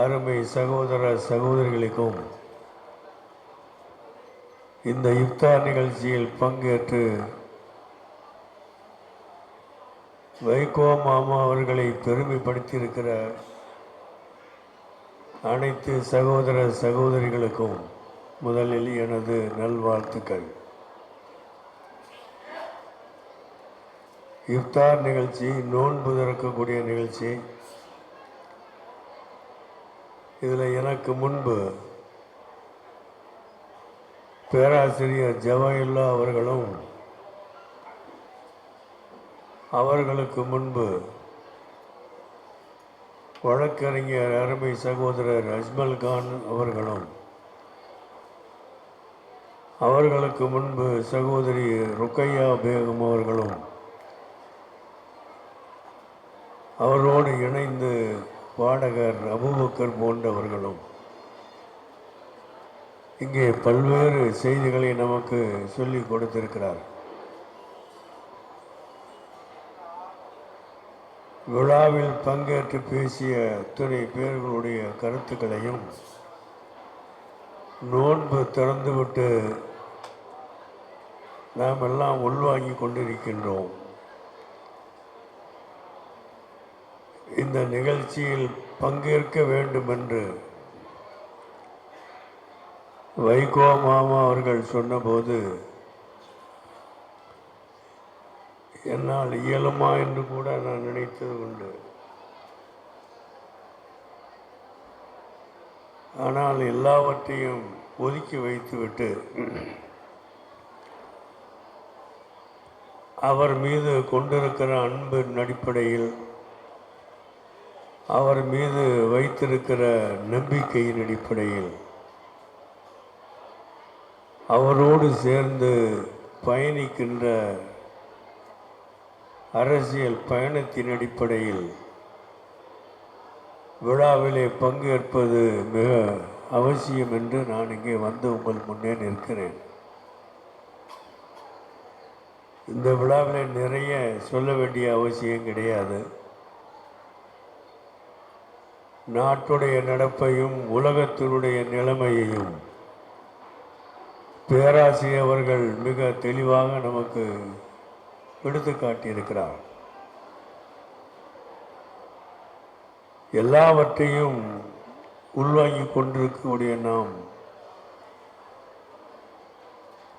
அருமை சகோதர சகோதரிகளுக்கும் இந்த இஃப்தார் நிகழ்ச்சியில் பங்கேற்று வைகோ மாமா அவர்களை பெருமைப்படுத்தியிருக்கிற அனைத்து சகோதர சகோதரிகளுக்கும் முதலில் எனது நல்வாழ்த்துக்கள். இஃப்தார் நிகழ்ச்சி நோன்பு திறக்கக்கூடிய நிகழ்ச்சி. இதில் எனக்கு முன்பு பேராசிரியர் ஜவாஹில்லா அவர்களும் அவர்களுக்கு முன்பு வழக்கறிஞர் அருமை சகோதரர் அஜ்மல் கான் அவர்களும் அவர்களுக்கு முன்பு சகோதரி ருக்கையா பேகம் அவர்களும் அவரோடு இணைந்து பாடகர் அபூபக்கர் போன்றவர்களும் இங்கே பல்வேறு செய்திகளை நமக்கு சொல்லிக் கொடுத்திருக்கிறார். விழாவில் பங்கேற்று பேசிய அத்தனை பேர்களுடைய கருத்துக்களையும் நோன்பு திறந்துவிட்டு நாம் எல்லாம் உள்வாங்கி கொண்டிருக்கின்றோம். இந்த நிகழ்ச்சியில் பங்கேற்க வேண்டும் என்று வைகோ மாமா அவர்கள் சொன்னபோது என்னால் இயலுமா என்று கூட நான் நினைத்தது உண்டு. ஆனால் எல்லாவற்றையும் ஒதுக்கி வைத்துவிட்டு அவர் மீது கொண்டிருக்கிற அன்பின் அடிப்படையில், அவர் மீது வைத்திருக்கிற நம்பிக்கையின் அடிப்படையில், அவரோடு சேர்ந்து பயணிக்கின்ற அரசியல் பயணத்தின் அடிப்படையில் விழாவிலே பங்கேற்பது மிக அவசியம் என்று நான் இங்கே வந்து உங்கள் முன்னே நிற்கிறேன். இந்த விழாவில் நிறைய சொல்ல வேண்டிய அவசியம் கிடையாது. நாட்டுடைய நடப்பையும் உலகத்தினுடைய நிலைமையையும் பேராசிரியர் அவர்கள் மிக தெளிவாக நமக்கு எடுத்து காட்டியிருக்கிறார். எல்லாவற்றையும் உள்வாங்கி கொண்டிருக்கக்கூடிய நாம்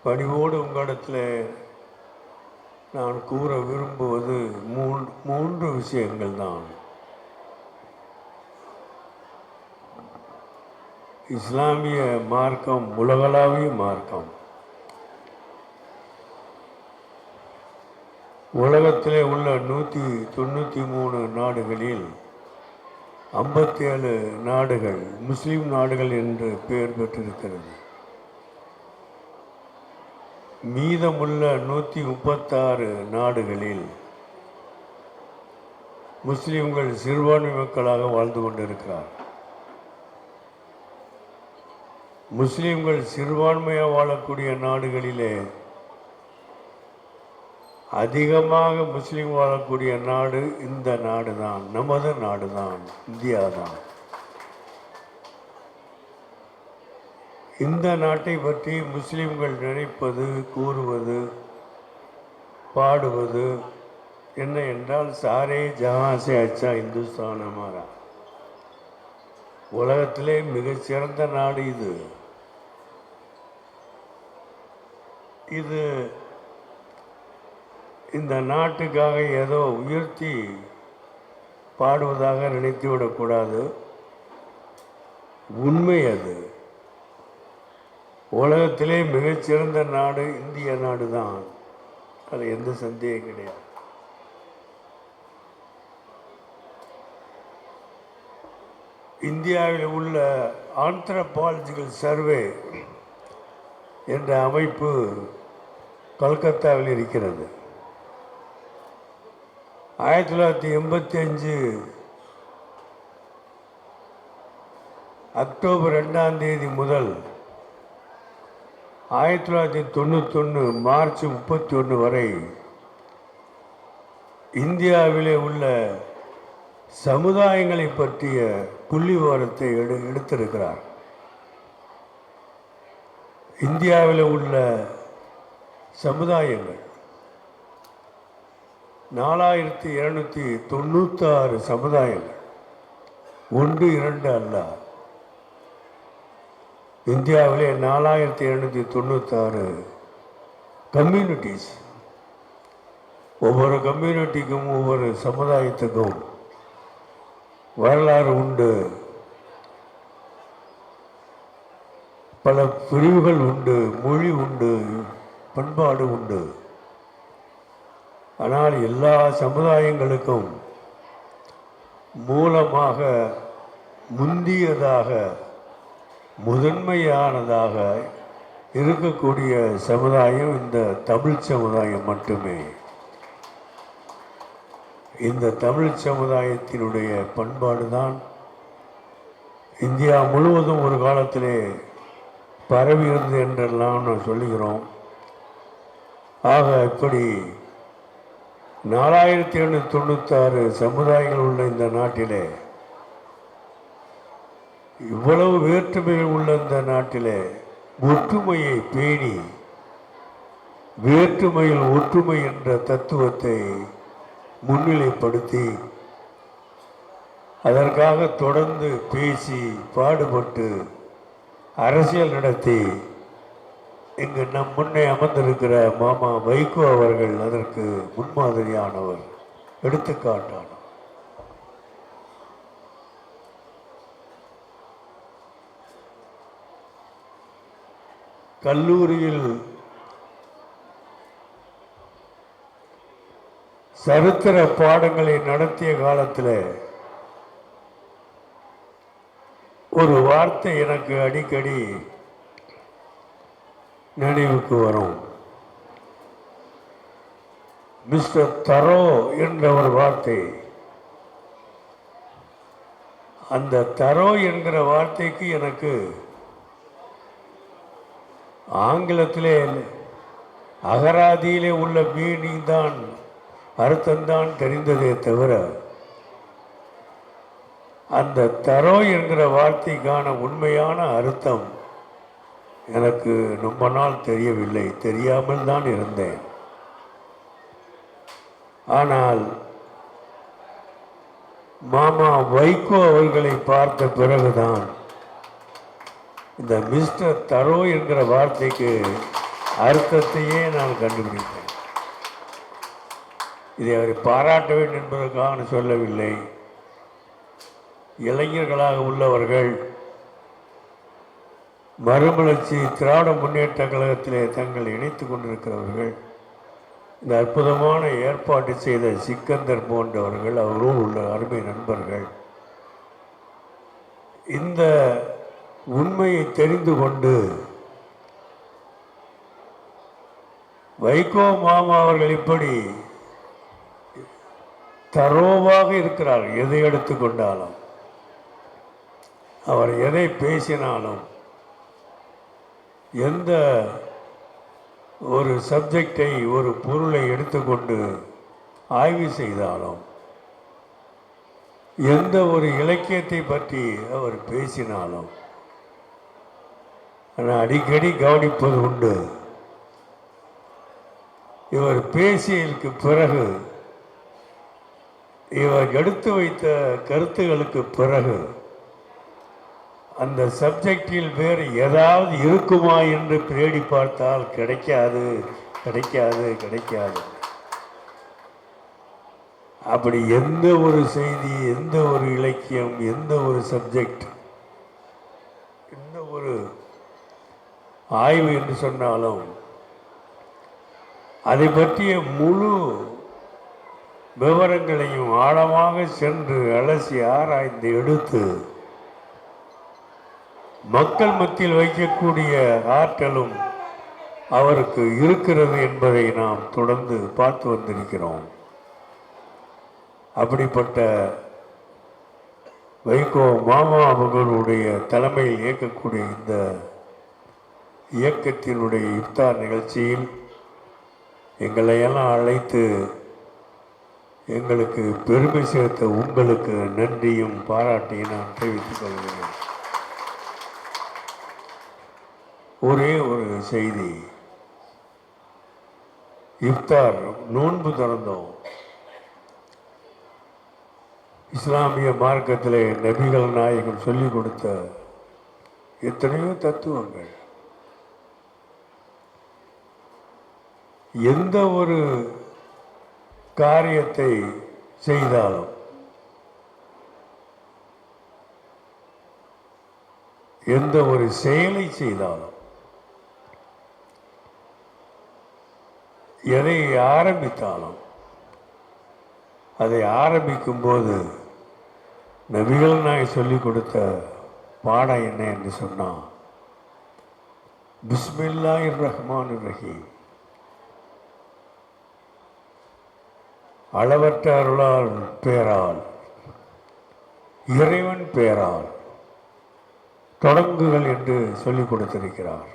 பணிவோடு உங்களிடத்தில் நான் கூற விரும்புவது மூன்று விஷயங்கள் தான். இஸ்லாமிய மார்க்கம் உலகளாவிய மார்க்கம். உலகத்திலே உள்ள 193 நாடுகளில் 57 நாடுகள் முஸ்லிம் நாடுகள் என்று பெயர் பெற்றிருக்கிறது. மீதமுள்ள 136 நாடுகளில் முஸ்லிம்கள் சிறுபான்மை மக்களாக வாழ்ந்து கொண்டிருக்கிறார். முஸ்லிம்கள் சிறுபான்மையாக வாழக்கூடிய நாடுகளிலே அதிகமாக முஸ்லீம் வாழக்கூடிய நாடு இந்த நாடு தான், நமது நாடு தான், இந்தியா தான். இந்த நாட்டை பற்றி முஸ்லிம்கள் நினைப்பது, கூறுவது, பாடுவது என்ன என்றால், சாரே ஜஹாசே அச்சா இந்துஸ்தான் ஹமாரா, உலகத்திலே மிகச்சிறந்த நாடு இது. இது இந்த நாட்டுக்காக ஏதோ உயர்த்தி பாடுவதாக நினைத்துவிடக்கூடாது. உண்மை அது. உலகத்திலே மிகச்சிறந்த நாடு இந்திய நாடு தான், அது எந்த சந்தேகம் கிடையாது. இந்தியாவில் உள்ள ஆந்த்ரோபாலஜிக்கல் சர்வே என்ற அமைப்பு கல்கத்தாவில் இருக்கிறது. 1985 அக்டோபர் 2 முதல் 1991 மார்ச் 31 வரை இந்தியாவிலே உள்ள சமுதாயங்களை பற்றிய புள்ளி விவரத்தை எடுத்திருக்கிறார். இந்தியாவில் உள்ள சமுதாயங்கள் 4296 சமுதாயங்கள், 1 2 அல்ல. இந்தியாவிலே 4296 கம்யூனிட்டிஸ். ஒவ்வொரு கம்யூனிட்டிக்கும் ஒவ்வொரு சமுதாயத்துக்கும் வரலாறு உண்டு, பல பிரிவுகள் உண்டு, மொழி உண்டு, பண்பாடு உண்டு. ஆனால் எல்லா சமுதாயங்களுக்கும் மூலமாக முந்தியதாக முதன்மையானதாக இருக்கக்கூடிய சமுதாயம் இந்த தமிழ் சமுதாயம் மட்டுமே. இந்த தமிழ் சமுதாயத்தினுடைய பண்பாடு தான் இந்தியா முழுவதும் ஒரு காலத்திலே பரவி இருந்தது என்றெல்லாம் நான் சொல்லுகிறோம். ஆக இப்படி 4796 சமுதாயங்கள் உள்ள இந்த நாட்டிலே, இவ்வளவு வேற்றுமைகள் உள்ள இந்த நாட்டிலே ஒற்றுமையை பேணி வேற்றுமையில் ஒற்றுமை என்ற தத்துவத்தை முன்னிலைப்படுத்தி அதற்காக தொடர்ந்து பேசி பாடுபட்டு அரசியல் நடத்தி இங்கு நம் முன்னே அமர்ந்திருக்கிற மாமா வைகோ அவர்கள் அதற்கு முன்மாதிரியானவர், எடுத்துக்காட்டானவர். கல்லூரியில் சரித்திர பாடங்களை நடத்திய காலத்தில் ஒரு வார்த்தை எனக்கு அடிக்கடி நினைவுக்கு வரும். மிஸ்டர் தரோ என்ற ஒரு வார்த்தை. அந்த தரோ என்கிற வார்த்தைக்கு எனக்கு ஆங்கிலத்திலே அகராதியிலே உள்ள மீனிங் தான், அர்த்தம்தான் தெரிந்ததே தவிர அந்த தரோ என்கிற வார்த்தைக்கான உண்மையான அர்த்தம் எனக்கு ரொம்ப நாள் தெரியவில்லை, தெரியாமல் தான் இருந்தேன். ஆனால் மாமா வைகோ அவர்களை பார்த்த பிறகுதான் இந்த மிஸ்டர் தரோ என்கிற வார்த்தைக்கு அர்த்தத்தையே நான் கண்டுபிடித்தேன். இதை அவரை பாராட்ட வேண்டும் என்பதற்காக நான் சொல்லவில்லை. இளைஞர்களாக உள்ளவர்கள் மறுமலர்ச்சி திராவிட முன்னேற்ற கழகத்திலே தங்களை இணைத்துக் கொண்டிருக்கிறவர்கள், இந்த அற்புதமான ஏற்பாடு செய்த சிக்கந்தர் போன்றவர்கள், அவரோடு உள்ள அருமை நண்பர்கள், இந்த உண்மையை தெரிந்து கொண்டு வைகோ மாமா அவர்கள் இப்படி தரோவாக இருக்கிறார். எதை எடுத்துக்கொண்டாலும், அவர் எதை பேசினாலும், எந்த ஒரு சப்ஜெக்டை, ஒரு பொருளை எடுத்துக்கொண்டு ஆய்வு செய்தாலும், எந்த ஒரு இலக்கியத்தை பற்றி அவர் பேசினாலும் நான் அடிக்கடி கவனிப்பது உண்டு. இவர் பேசியதற்கு பிறகு, இவர் எடுத்து வைத்த கருத்துகளுக்கு பிறகு அந்த சப்ஜெக்டில் வேறு ஏதாவது இருக்குமா என்று தேடி பார்த்தால் கிடைக்காது, கிடைக்காது, கிடைக்காது. அப்படி எந்த ஒரு செய்தி, எந்த ஒரு இலக்கியம், எந்த ஒரு சப்ஜெக்ட், எந்த ஒரு ஆய்வு என்று சொன்னாலும் அதை பற்றிய முழு விவரங்களையும் ஆழமாக சென்று அலசி ஆராய்ந்து எடுத்து மக்கள் மத்தியில் வைக்கக்கூடிய ஆற்றலும் அவருக்கு இருக்கிறது என்பதை நாம் தொடர்ந்து பார்த்து வந்திருக்கிறோம். அப்படிப்பட்ட வைகோ மாமா அவர்களுடைய தலைமையில் இயக்கக்கூடிய இந்த இயக்கத்தினுடைய இஃப்தார் நிகழ்ச்சியில் எங்களையெல்லாம் அழைத்து எங்களுக்கு பெருமை சேர்த்த உங்களுக்கு நன்றியும் பாராட்டியும் நான் தெரிவித்துக் கொள்கிறேன். ஒரே ஒரு செய்தி, இஃப்தார் நோன்பு திறந்தோம். இஸ்லாமிய மார்க்கத்திலே நபிகள் நாயகம் சொல்லிக் கொடுத்த எத்தனையோ தத்துவங்கள், எந்த ஒரு காரியத்தை செய்தாலும், எந்த ஒரு செயலை செய்தாலும், எதை ஆரம்பித்தாலும், அதை ஆரம்பிக்கும் போது நபிகள் நாயகம் சொல்லிக் கொடுத்த பாடம் என்ன என்று சொன்னால், பிஸ்மில்லாஹிர் ரஹ்மானிர் ரஹீம், அளவற்ற அருளால் பேரால், இறைவன் பேரால் தொடங்குகள் என்று சொல்லிக் கொடுத்திருக்கிறார்.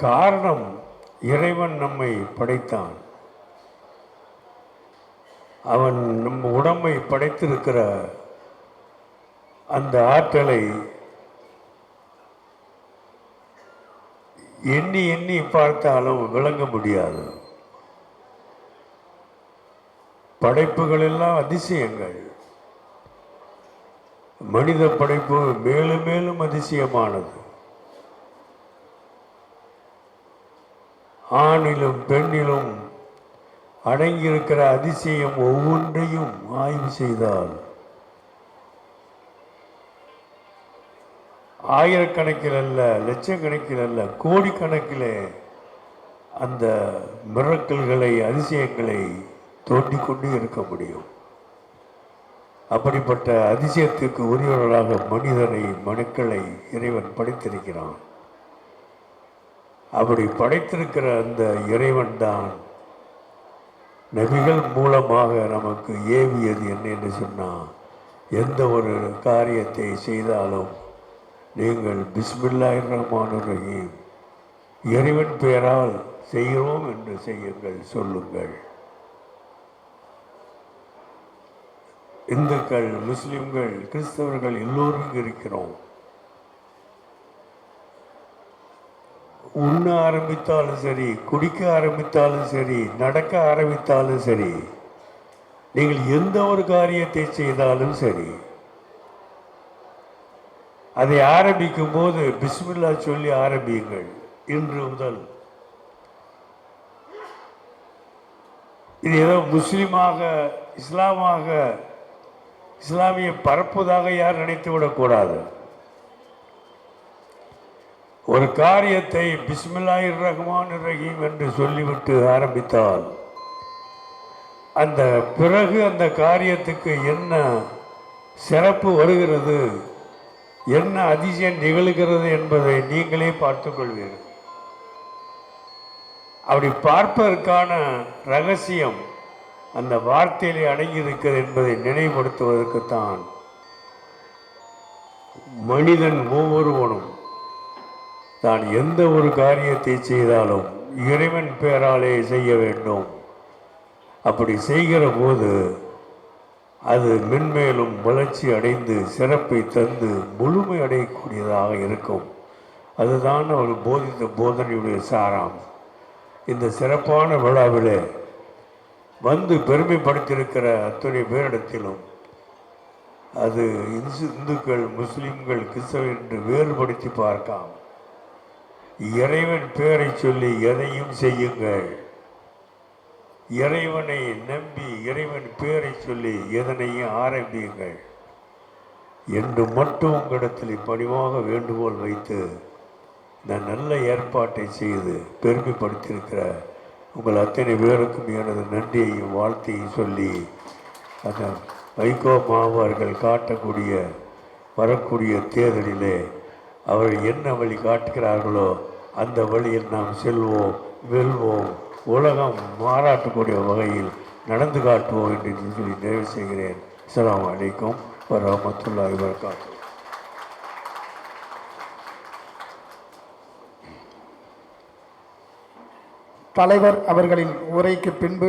காரணம், இறைவன் நம்மை படைத்தான். அவன் நம் உடம்பை படைத்திருக்கிற அந்த ஆற்றலை எண்ணி எண்ணி பார்த்தாலும் விளங்க முடியாது. படைப்புகள் எல்லாம் அதிசயங்கள். மனித படைப்பு மேலும் மேலும் அதிசயமானது. ஆணிலும் பெண்ணிலும் அடங்கியிருக்கிற அதிசயம் ஒவ்வொன்றையும் ஆய்வு செய்தால் ஆயிரக்கணக்கில் அல்ல, லட்சக்கணக்கில் அல்ல, கோடிக்கணக்கிலே அந்த மிரக்கல்களை, அதிசயங்களை தோண்டிக்கொண்டே இருக்க முடியும். அப்படிப்பட்ட அதிசயத்திற்கு உரியவர்களாக மனிதனை, மனுக்களை இறைவன் படைத்திருக்கிறான். அப்படி படைத்திருக்கிற அந்த இறைவன் தான் நபிகள் மூலமாக நமக்கு ஏவியது என்ன என்று சொன்னால், எந்த ஒரு காரியத்தை செய்தாலும் நீங்கள் பிஸ்மில்லாஹிர் ரஹ்மானிர் ரஹீம், இறைவன் பெயரால் செய்கிறோம் என்று செய்யுங்கள், சொல்லுங்கள். இந்துக்கள், முஸ்லிம்கள், கிறிஸ்தவர்கள் எல்லோரும் இருக்கிறோம். உண்ண ஆரம்பித்தாலும் சரி, குடிக்க ஆரம்பித்தாலும் சரி, நடக்க ஆரம்பித்தாலும் சரி, நீங்கள் எந்த ஒரு காரியத்தை செய்தாலும் சரி, அதை ஆரம்பிக்கும் போது பிஸ்மில்லா சொல்லி ஆரம்பியுங்கள். இன்று முதல் இது ஏதோ முஸ்லிமாக, இஸ்லாமாக, இஸ்லாமிய பரப்புவதாக யார் நினைத்து விடக்கூடாது. ஒரு காரியத்தை பிஸ்மில்லாஹிர் ரஹ்மானிர் ரஹீம் என்று சொல்லிவிட்டு ஆரம்பித்தால் அந்த பிறகு அந்த காரியத்துக்கு என்ன சிறப்பு வருகிறது, என்ன அதிசயம் நிகழ்கிறது என்பதை நீங்களே பார்த்துக் கொள்வீர்கள். அப்படி பார்ப்பதற்கான ரகசியம் அந்த வார்த்தையிலே அடங்கியிருக்கிறது என்பதை நினைவுபடுத்துவதற்குத்தான் மனிதன் ஒவ்வொருவனும் தான் எந்த ஒரு காரியத்தை செய்தாலும் இறைவன் பெயராலே செய்ய வேண்டும். அப்படி செய்கிற போது அது மென்மேலும் வளர்ச்சி அடைந்து சிறப்பை தந்து முழுமை அடையக்கூடியதாக இருக்கும். அதுதான் அவர் போதித்த போதனையுடைய சாரம். இந்த சிறப்பான விழாவிலே வந்து பெருமைப்படுத்தியிருக்கிற அத்தனை பேரிடத்திலும் அது இந்துக்கள், முஸ்லிம்கள், கிறிஸ்தவர்கள் என்று வேறுபடுத்தி பார்க்காம இறைவன் பெயரை சொல்லி எதையும் செய்யுங்கள். இறைவனை நம்பி இறைவன் பெயரை சொல்லி எதனையும் ஆரம்பியுங்கள் என்று மட்டும் உங்களிடத்தில் பணிவாக வேண்டுகோள் வைத்து இந்த நல்ல ஏற்பாட்டை செய்து பெருமைப்படுத்தியிருக்கிற உங்கள் அத்தனை பேருக்கும் எனது நன்றியையும் வாழ்த்தையும் சொல்லி அந்த வைகோ மாவர்கள் காட்டக்கூடிய வரக்கூடிய தேர்தலிலே அவர்கள் என்ன வழி காட்டுகிறார்களோ அந்த வழியில் நாம் செல்வோம், வெல்வோம், உலகம் மாறாட்டக்கூடிய வகையில் நடந்து காட்டுவோம் என்று சொல்லி நிறைவு செய்கிறேன். அஸ்ஸலாமு அலைக்கும் வரஹ்மத்துல்லாஹி வபரகாத்துஹு. தலைவர் அவர்களின் உரைக்கு பின்பு